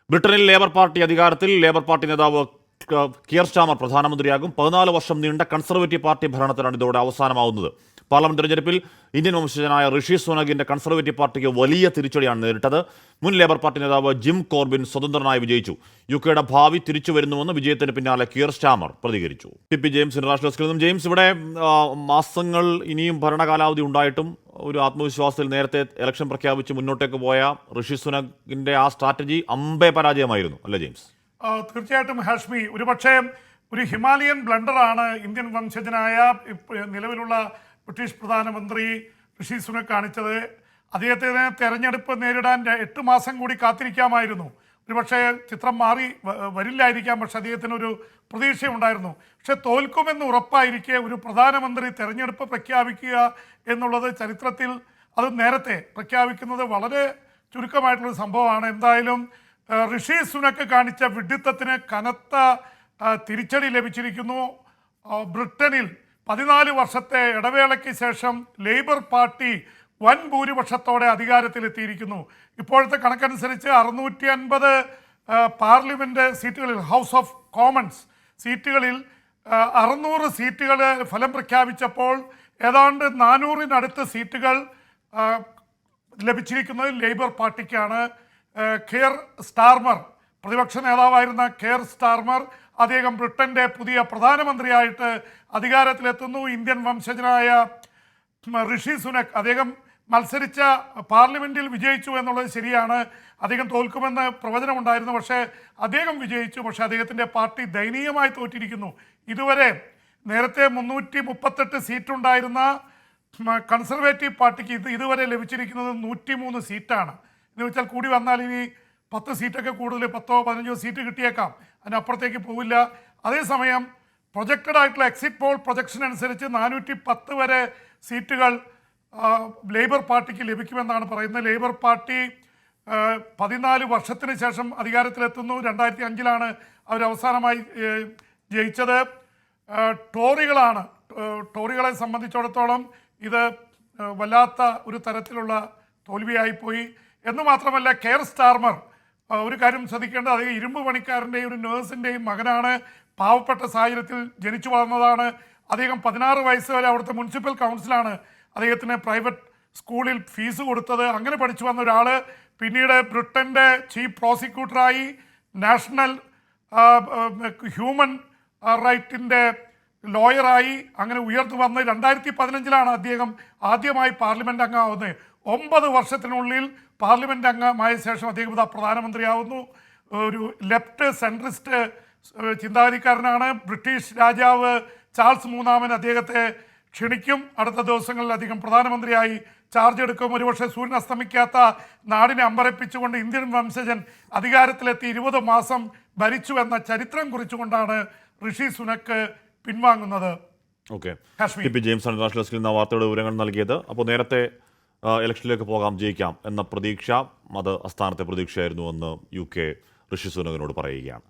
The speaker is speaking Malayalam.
ബ്രിട്ടനിൽ ലേബർ പാർട്ടി അധികാരത്തിൽ. ലേബർ പാർട്ടി നേതാവ് കിയർ സ്റ്റാമർ പ്രധാനമന്ത്രിയാകും. 14 വർഷം നീണ്ട കൺസർവേറ്റീവ് പാർട്ടി ഭരണത്തിലാണ് ഇതോടെ അവസാനമാവുന്നത്. പാർലമെന്റ് തെരഞ്ഞെടുപ്പിൽ ഇന്ത്യൻ വംശജനായ ഋഷി സുനകിന്റെ കൺസർവേറ്റീവ് പാർട്ടിക്ക് വലിയ തിരിച്ചടിയാണ് നേരിട്ടത്. മുൻ ലേബർ പാർട്ടി നേതാവ് ജിം കോർബിൻ സ്വതന്ത്രനായി വിജയിച്ചു. യുകെയുടെ ഭാവി തിരിച്ചു വരുന്നുവെന്ന് വിജയത്തിന് പിന്നാലെ കിയർ സ്റ്റാമർ പ്രതികരിച്ചു. പി ജെയിംസ് ഇന്റർനാഷണൽ ഡെസ്കിൽ നിന്നും. ജെയിംസ്, ഇവിടെ മാസങ്ങൾ ഇനിയും ഭരണകാലാവധി ഉണ്ടായിട്ടും ഒരു ആത്മവിശ്വാസത്തിൽ നേരത്തെ ഇലക്ഷൻ പ്രഖ്യാപിച്ച് മുന്നോട്ടേക്ക് പോയ ഋഷി സുനകിന്റെ ആ സ്ട്രാറ്റജി അമ്പേ പരാജയമായിരുന്നു അല്ലേ ജെയിംസ്? തീർച്ചയായിട്ടും ഹാഷ്മി, ഒരുപക്ഷെ ഒരു ഹിമാലയൻ ബ്ലണ്ടറാണ് ഇന്ത്യൻ വംശജനായ നിലവിലുള്ള ബ്രിട്ടീഷ് പ്രധാനമന്ത്രി ഋഷി സുനക് കാണിച്ചത്. അദ്ദേഹത്തിന് തെരഞ്ഞെടുപ്പ് നേരിടാൻ 8 മാസം കൂടി കാത്തിരിക്കാമായിരുന്നു. ഒരുപക്ഷെ ചിത്രം മാറി വരില്ലായിരിക്കാം, പക്ഷെ അദ്ദേഹത്തിനൊരു പ്രതീക്ഷയുണ്ടായിരുന്നു. പക്ഷെ തോൽക്കുമെന്ന് ഉറപ്പായിരിക്കെ ഒരു പ്രധാനമന്ത്രി തെരഞ്ഞെടുപ്പ് പ്രഖ്യാപിക്കുക എന്നുള്ളത് ചരിത്രത്തിൽ അത് നേരത്തെ പ്രഖ്യാപിക്കുന്നത് വളരെ ചുരുക്കമായിട്ടുള്ളൊരു സംഭവമാണ്. എന്തായാലും ഋഷി സുനക് കാണിച്ച വിഡ്ഢിത്തത്തിന് കനത്ത തിരിച്ചടി ലഭിച്ചിരിക്കുന്നു. ബ്രിട്ടനിൽ 14 വർഷത്തെ ഇടവേളയ്ക്ക് ശേഷം ലേബർ പാർട്ടി വൻ ഭൂരിപക്ഷത്തോടെ അധികാരത്തിലെത്തിയിരിക്കുന്നു. ഇപ്പോഴത്തെ കണക്കനുസരിച്ച് 650 പാർലമെൻറ്റ് സീറ്റുകളിൽ, ഹൗസ് ഓഫ് കോമൺസ് സീറ്റുകളിൽ 600 സീറ്റുകൾ ഫലം പ്രഖ്യാപിച്ചപ്പോൾ ഏതാണ്ട് 400-നടുത്ത് സീറ്റുകൾ ലഭിച്ചിരിക്കുന്നത് ലേബർ പാർട്ടിക്കാണ്. കെയർ സ്റ്റാർമർ, പ്രതിപക്ഷ നേതാവായിരുന്ന കെയർ സ്റ്റാർമർ, അദ്ദേഹം ബ്രിട്ടൻ്റെ പുതിയ പ്രധാനമന്ത്രിയായിട്ട് അധികാരത്തിലെത്തുന്നു. ഇന്ത്യൻ വംശജനായ ഋഷി സുനക്, അദ്ദേഹം മത്സരിച്ച പാർലമെൻറ്റിൽ വിജയിച്ചു എന്നുള്ളത് ശരിയാണ്. അദ്ദേഹം തോൽക്കുമെന്ന് പ്രവചനമുണ്ടായിരുന്നു, പക്ഷേ അദ്ദേഹം വിജയിച്ചു. പക്ഷേ അദ്ദേഹത്തിൻ്റെ പാർട്ടി ദയനീയമായി തോറ്റിരിക്കുന്നു. ഇതുവരെ നേരത്തെ 338 സീറ്റുണ്ടായിരുന്ന കൺസർവേറ്റീവ് പാർട്ടിക്ക് ഇതുവരെ ലഭിച്ചിരിക്കുന്നത് 103 സീറ്റാണ്. എന്ന് വെച്ചാൽ കൂടി വന്നാൽ ഇനി 10 സീറ്റൊക്കെ കൂടുതൽ, 10-15 സീറ്റ് കിട്ടിയേക്കാം, അതിനപ്പുറത്തേക്ക് പോവില്ല. അതേസമയം പ്രൊജക്റ്റഡ് ആയിട്ടുള്ള എക്സിറ്റ് പോൾ പ്രൊജക്ഷൻ അനുസരിച്ച് 410 വരെ സീറ്റുകൾ ലേബർ പാർട്ടിക്ക് ലഭിക്കുമെന്നാണ് പറയുന്നത്. ലേബർ പാർട്ടി 14 വർഷത്തിന് ശേഷം അധികാരത്തിലെത്തുന്നു. 2005-ലാണ് അവർ അവസാനമായി ജയിച്ചത്. ടോറികളാണ്. ടോറികളെ സംബന്ധിച്ചിടത്തോളം ഇത് വല്ലാത്ത ഒരു തരത്തിലുള്ള തോൽവിയായിപ്പോയി. എന്ന് മാത്രമല്ല, കെയർ സ്റ്റാർമർ ഒരു കാര്യം ശ്രദ്ധിക്കേണ്ടത്, അദ്ദേഹം ഇരുമ്പ് പണിക്കാരൻ്റെയും ഒരു നേഴ്സിൻ്റെയും മകനാണ്. പാവപ്പെട്ട സാഹചര്യത്തിൽ ജനിച്ചു വളർന്നതാണ്. അദ്ദേഹം 16 വയസ്സ് വരെ അവിടുത്തെ മുനിസിപ്പൽ കൗൺസിലാണ് അദ്ദേഹത്തിന് പ്രൈവറ്റ് സ്കൂളിൽ ഫീസ് കൊടുത്തത്. അങ്ങനെ പഠിച്ചു വന്ന ഒരാൾ പിന്നീട് ബ്രിട്ടൻ്റെ ചീഫ് പ്രോസിക്യൂട്ടറായി, നാഷണൽ ഹ്യൂമൻ റൈറ്റിൻ്റെ ലോയറായി അങ്ങനെ ഉയർന്നു വന്ന് 2015-ലാണ് അദ്ദേഹം ആദ്യമായി പാർലമെൻറ്റ് അംഗമാവുന്നത്. 9 വർഷത്തിനുള്ളിൽ പാർലമെൻറ്റ് അംഗമായ ശേഷം അദ്ദേഹം ഇതാ പ്രധാനമന്ത്രിയാവുന്നു. ഒരു ലെഫ്റ്റ് സെൻട്രിസ്റ്റ് ചിന്താഗതിക്കാരനാണ്. ബ്രിട്ടീഷ് രാജാവ് ചാൾസ് മൂന്നാമൻ അദ്ദേഹത്തെ ക്ഷണിക്കും. അടുത്ത ദിവസങ്ങളിൽ അദ്ദേഹം പ്രധാനമന്ത്രിയായി ചാർജ് എടുക്കും. ഒരുപക്ഷെ സൂര്യൻ അസ്തമിക്കാത്ത നാടിനെ അമ്പരപ്പിച്ചുകൊണ്ട് ഇന്ത്യൻ വംശജൻ അധികാരത്തിലെത്തി 20 മാസം ഭരിച്ചു എന്ന ചരിത്രം കുറിച്ചുകൊണ്ടാണ് ഋഷി സുനക് പിൻവാങ്ങുന്നത്. ഓക്കെ, ജെയിംസ് ഇന്റർനാഷണൽ ഡെസ്കിൽ നിന്ന് വാർത്തയുടെ വിവരങ്ങൾ നൽകിയത്. അപ്പോൾ നേരത്തെ ഇലക്ഷനിലേക്ക് പോകാം, ജയിക്കാം എന്ന പ്രതീക്ഷ, അത് അസ്ഥാനത്തെ പ്രതീക്ഷയായിരുന്നു എന്ന് UK ഋഷി സുനകിനോട് പറയുകയാണ്.